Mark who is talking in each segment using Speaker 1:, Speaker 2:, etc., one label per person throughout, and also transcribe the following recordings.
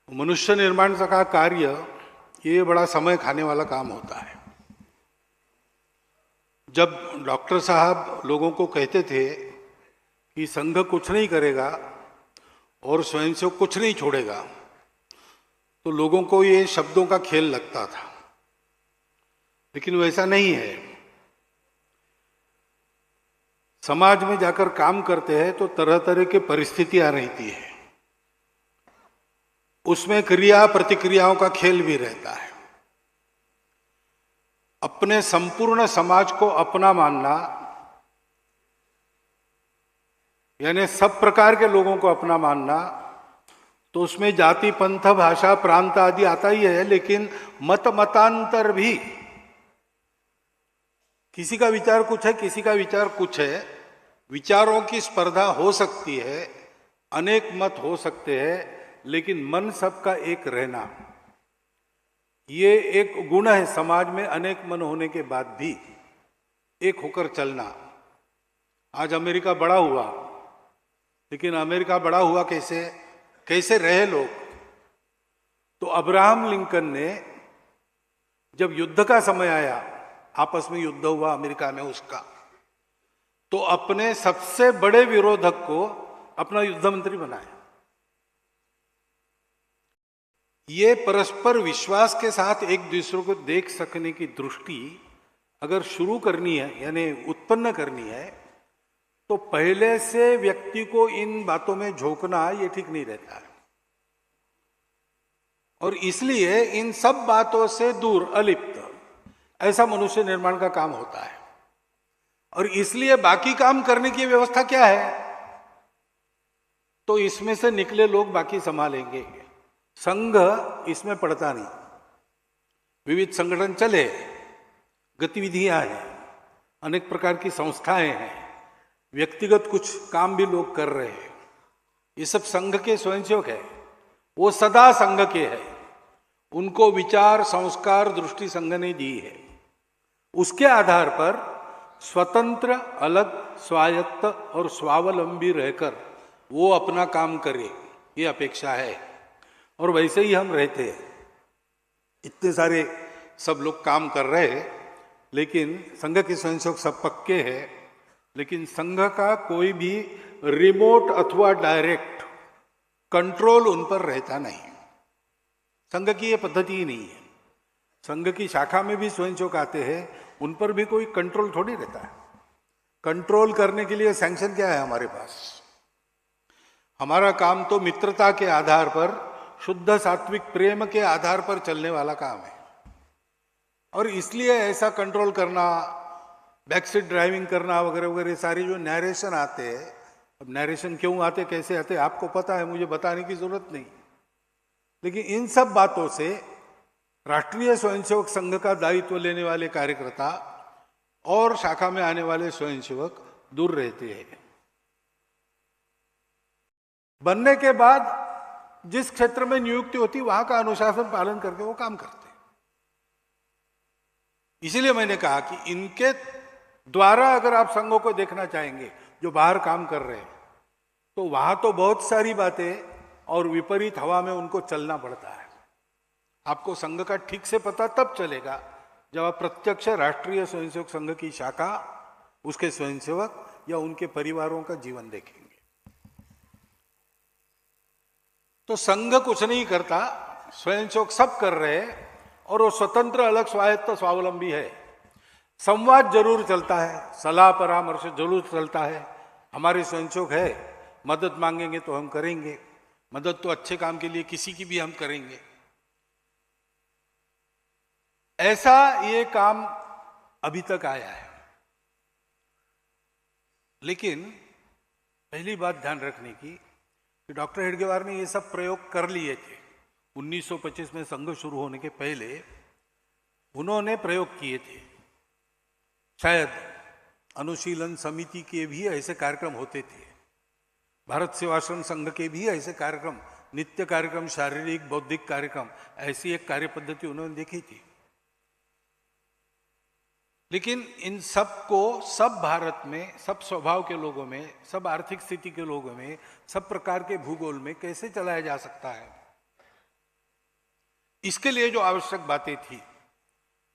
Speaker 1: मनुष्य निर्माण का कार्य ये बड़ा समय खाने वाला काम होता है। जब डॉक्टर साहब लोगों को कहते थे कि संघ कुछ नहीं करेगा और स्वयंसेवक कुछ नहीं छोड़ेगा, तो लोगों को ये शब्दों का खेल लगता था, लेकिन वैसा नहीं है। समाज में जाकर काम करते हैं तो तरह तरह की परिस्थितियां रहती है, उसमें क्रिया प्रतिक्रियाओं का खेल भी रहता है। अपने संपूर्ण समाज को अपना मानना, यानी सब प्रकार के लोगों को अपना मानना, तो उसमें जाति पंथ भाषा प्रांत आदि आता ही है, लेकिन मत मतांतर भी, किसी का विचार कुछ है, किसी का विचार कुछ है, विचारों की स्पर्धा हो सकती है, अनेक मत हो सकते हैं, लेकिन मन सबका एक रहना, ये एक गुण है समाज में। अनेक मन होने के बाद भी एक होकर चलना। आज अमेरिका बड़ा हुआ, लेकिन अमेरिका बड़ा हुआ कैसे, कैसे रहे लोग? तो अब्राहम लिंकन ने जब युद्ध का समय आया, आपस में युद्ध हुआ अमेरिका में उसका, तो अपने सबसे बड़े विरोधक को अपना युद्ध मंत्री बनाया। ये परस्पर विश्वास के साथ एक दूसरे को देख सकने की दृष्टि अगर शुरू करनी है, यानी उत्पन्न करनी है, तो पहले से व्यक्ति को इन बातों में झोंकना ये ठीक नहीं रहता है। और इसलिए इन सब बातों से दूर, अलिप्त, ऐसा मनुष्य निर्माण का काम होता है। और इसलिए बाकी काम करने की व्यवस्था क्या है? तो इसमें से निकले लोग बाकी संभालेंगे। संघ इसमें पड़ता नहीं। विविध संगठन चले, गतिविधियां हैं, अनेक प्रकार की संस्थाएं हैं, व्यक्तिगत कुछ काम भी लोग कर रहे हैं, ये सब संघ के स्वयंसेवक है। वो सदा संघ के है, उनको विचार संस्कार दृष्टि संघ ने दी है। उसके आधार पर स्वतंत्र, अलग, स्वायत्त और स्वावलंबी रहकर वो अपना काम करे, ये अपेक्षा है। और वैसे ही हम रहते हैं। इतने सारे सब लोग काम कर रहे हैं, लेकिन संघ के स्वयंसेवक सब पक्के हैं, लेकिन संघ का कोई भी रिमोट अथवा डायरेक्ट कंट्रोल उन पर रहता नहीं। संघ की ये पद्धति ही नहीं है। संघ की शाखा में भी स्वयंसेवक आते हैं, उन पर भी कोई कंट्रोल थोड़ी रहता है। कंट्रोल करने के लिए सैंक्शन क्या है हमारे पास? हमारा काम तो मित्रता के आधार पर, शुद्ध सात्विक प्रेम के आधार पर चलने वाला काम है। और इसलिए ऐसा कंट्रोल करना, बैक सीट ड्राइविंग करना वगैरह वगैरह सारे जो नैरेशन आते हैं, अब नैरेशन क्यों आते, कैसे आते, आपको पता है, मुझे बताने की जरूरत नहीं। लेकिन इन सब बातों से राष्ट्रीय स्वयंसेवक संघ का दायित्व लेने वाले कार्यकर्ता और शाखा में आने वाले स्वयंसेवक दूर रहते हैं। बनने के बाद जिस क्षेत्र में नियुक्ति होती, वहां का अनुशासन पालन करके वो काम करते हैं। इसीलिए मैंने कहा कि इनके द्वारा अगर आप संघों को देखना चाहेंगे जो बाहर काम कर रहे हैं, तो वहां तो बहुत सारी बातें और विपरीत हवा में उनको चलना पड़ता है। आपको संघ का ठीक से पता तब चलेगा जब आप प्रत्यक्ष राष्ट्रीय स्वयंसेवक संघ की शाखा, उसके स्वयंसेवक या उनके परिवारों का जीवन देखेंगे। तो संघ कुछ नहीं करता, स्वयंसेवक सब कर रहे हैं, और वो स्वतंत्र, अलग, स्वायत्त, स्वावलंबी है। संवाद जरूर चलता है, सलाह परामर्श जरूर चलता है। हमारे स्वयंसेवक है, मदद मांगेंगे तो हम करेंगे, मदद तो अच्छे काम के लिए किसी की भी हम करेंगे। ऐसा ये काम अभी तक आया है। लेकिन पहली बात ध्यान रखने की कि डॉक्टर हेडगेवार ने ये सब प्रयोग कर लिए थे। 1925 में संघ शुरू होने के पहले उन्होंने प्रयोग किए थे। शायद अनुशीलन समिति के भी ऐसे कार्यक्रम होते थे, भारत सेवाश्रम संघ के भी ऐसे कार्यक्रम, नित्य कार्यक्रम, शारीरिक बौद्धिक कार्यक्रम, ऐसी एक कार्य पद्धति उन्होंने देखी थी। लेकिन इन सब को, सब भारत में, सब स्वभाव के लोगों में, सब आर्थिक स्थिति के लोगों में, सब प्रकार के भूगोल में कैसे चलाया जा सकता है? इसके लिए जो आवश्यक बातें थी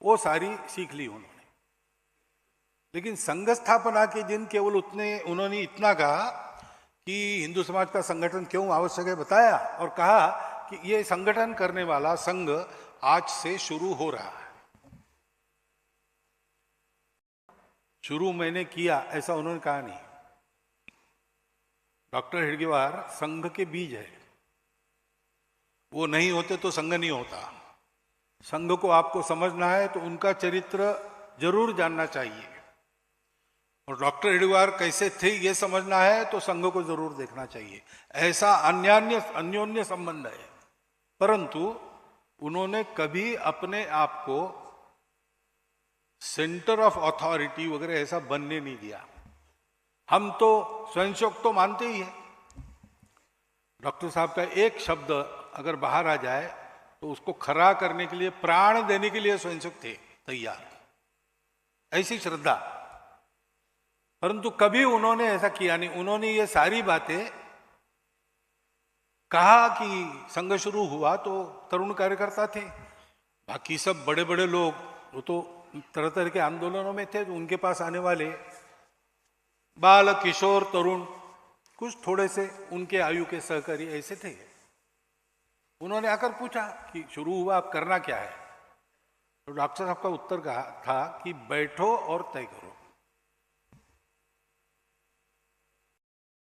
Speaker 1: वो सारी सीख ली उन्होंने। लेकिन संघ स्थापना के दिन केवल उन्होंने इतना कहा कि हिंदू समाज का संगठन क्यों आवश्यक है बताया, और कहा कि ये संगठन करने वाला संघ आज से शुरू हो रहा है। शुरू मैंने किया ऐसा उन्होंने कहा नहीं। डॉक्टर हेडगेवार संघ के बीज है, वो नहीं होते तो संघ नहीं होता। संघ को आपको समझना है तो उनका चरित्र जरूर जानना चाहिए, और डॉक्टर हेडगेवार कैसे थे ये समझना है तो संघ को जरूर देखना चाहिए। ऐसा अन्योन्य संबंध है, परंतु उन्होंने कभी अपने आप को सेंटर ऑफ अथॉरिटी वगैरह ऐसा बनने नहीं दिया। हम तो स्वयंशोक तो मानते ही है। डॉक्टर साहब का एक शब्द अगर बाहर आ जाए तो उसको खरा करने के लिए, प्राण देने के लिए स्वयंशोक थे तैयार, ऐसी श्रद्धा। परंतु कभी उन्होंने ऐसा किया नहीं। उन्होंने ये सारी बातें कहा कि संघ शुरू हुआ तो तरुण कार्यकर्ता थे, बाकी सब बड़े बड़े लोग वो तो तरह तरह के आंदोलनों में थे, तो उनके पास आने वाले बाल किशोर तरुण कुछ थोड़े से उनके आयु के सहकारी ऐसे थे। उन्होंने आकर पूछा कि शुरू हुआ, अब करना क्या है? तो डॉक्टर साहब का उत्तर कहा था कि बैठो और तय करो।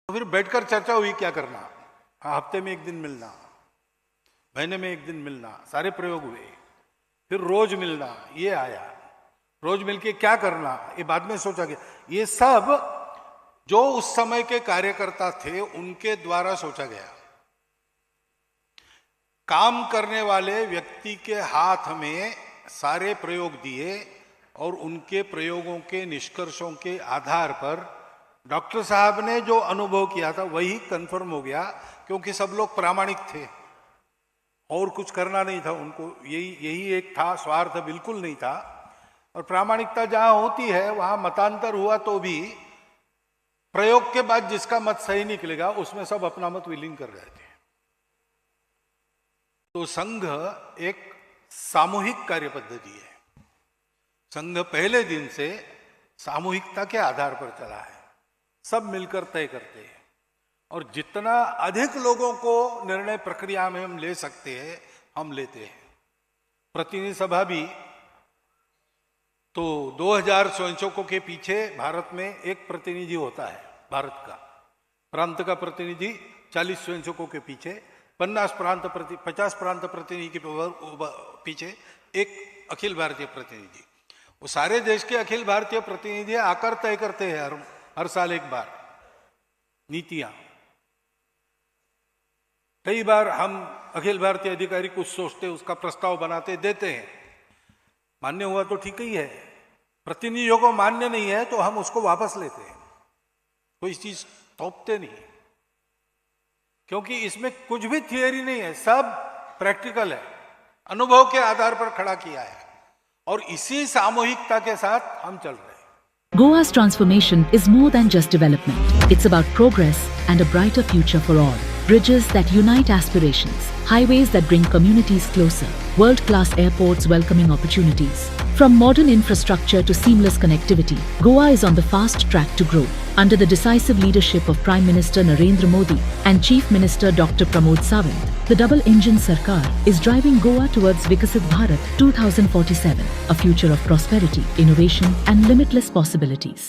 Speaker 1: तो फिर बैठकर चर्चा हुई क्या करना। हाँ, हफ्ते में एक दिन मिलना, महीने में एक दिन मिलना, सारे प्रयोग हुए। फिर रोज मिलना, ये आया। रोज मिलके क्या करना ये बाद में सोचा गया। ये सब जो उस समय के कार्यकर्ता थे उनके द्वारा सोचा गया। काम करने वाले व्यक्ति के हाथ में सारे प्रयोग दिए और उनके प्रयोगों के निष्कर्षों के आधार पर डॉक्टर साहब ने जो अनुभव किया था वही कंफर्म हो गया, क्योंकि सब लोग प्रामाणिक थे और कुछ करना नहीं था उनको। यही एक था, स्वार्थ बिल्कुल नहीं था। और प्रामाणिकता जहां होती है वहां मतांतर हुआ तो भी प्रयोग के बाद जिसका मत सही निकलेगा उसमें सब अपना मत विलीन कर रहे थे। तो संघ एक सामूहिक कार्य पद्धति है। संघ पहले दिन से सामूहिकता के आधार पर चला है, सब मिलकर तय करते हैं, और जितना अधिक लोगों को निर्णय प्रक्रिया में हम ले सकते हैं हम लेते हैं। प्रतिनिधि सभा भी तो 2000 स्वयंसेवकों के पीछे भारत में एक प्रतिनिधि होता है। भारत का प्रांत का प्रतिनिधि 40 स्वयंसेवकों के पीछे, 50 प्रांत प्रतिनिधि के पीछे एक अखिल भारतीय प्रतिनिधि। वो सारे देश के अखिल भारतीय प्रतिनिधि आकर तय करते हैं हर साल एक बार नीतियां। कई बार हम अखिल भारतीय अधिकारी कुछ सोचते, उसका प्रस्ताव बनाते, देते हैं, मान्य हुआ तो ठीक ही है। प्रतिनिधियों को मान्य नहीं है तो हम उसको वापस लेते हैं, कोई चीज थोपते नहीं, क्योंकि इसमें कुछ भी थियरी नहीं है, सब प्रैक्टिकल है, अनुभव के आधार पर खड़ा किया है, और इसी सामूहिकता के साथ हम चल रहे हैं।
Speaker 2: Goa's transformation is more than just development. It's about progress and a brighter future for all. Bridges that unite aspirations, highways that bring communities closer, world-class airports welcoming opportunities. From modern infrastructure to seamless connectivity, Goa is on the fast track to grow. Under the decisive leadership of Prime Minister Narendra Modi and Chief Minister Dr. Pramod Sawant, the double-engine Sarkar is driving Goa towards Vikasit Bharat 2047, a future of prosperity, innovation and limitless possibilities.